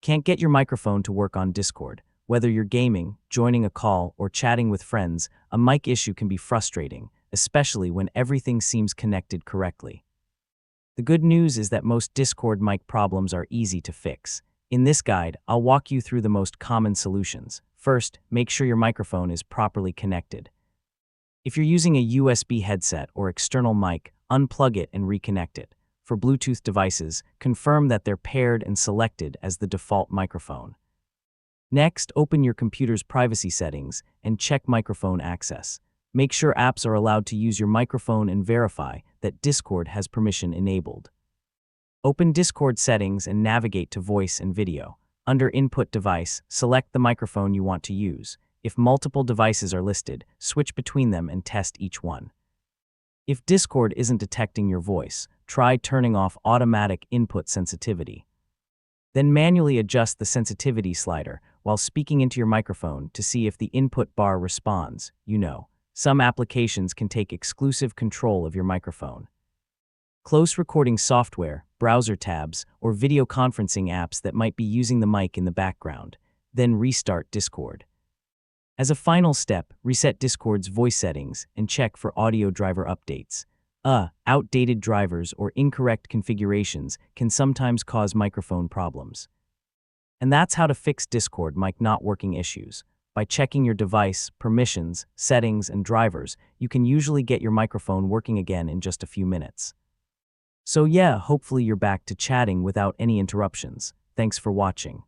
Can't get your microphone to work on Discord? Whether you're gaming, joining a call, or chatting with friends, a mic issue can be frustrating, especially when everything seems connected correctly. The good news is that most Discord mic problems are easy to fix. In this guide, I'll walk you through the most common solutions. First, make sure your microphone is properly connected. If you're using a USB headset or external mic, unplug it and reconnect it. For Bluetooth devices, confirm that they're paired and selected as the default microphone. Next, open your computer's privacy settings and check microphone access. Make sure apps are allowed to use your microphone and verify that Discord has permission enabled. Open Discord settings and navigate to voice and video. Under Input Device, select the microphone you want to use. If multiple devices are listed, switch between them and test each one. If Discord isn't detecting your voice, try turning off automatic input sensitivity. Then manually adjust the sensitivity slider while speaking into your microphone to see if the input bar responds. Some applications can take exclusive control of your microphone. Close recording software, browser tabs, or video conferencing apps that might be using the mic in the background. Then restart Discord. As a final step, reset Discord's voice settings and check for audio driver updates. Outdated drivers or incorrect configurations can sometimes cause microphone problems. And that's how to fix Discord mic not working issues. By checking your device, permissions, settings, and drivers, you can usually get your microphone working again in just a few minutes. So hopefully you're back to chatting without any interruptions. Thanks for watching.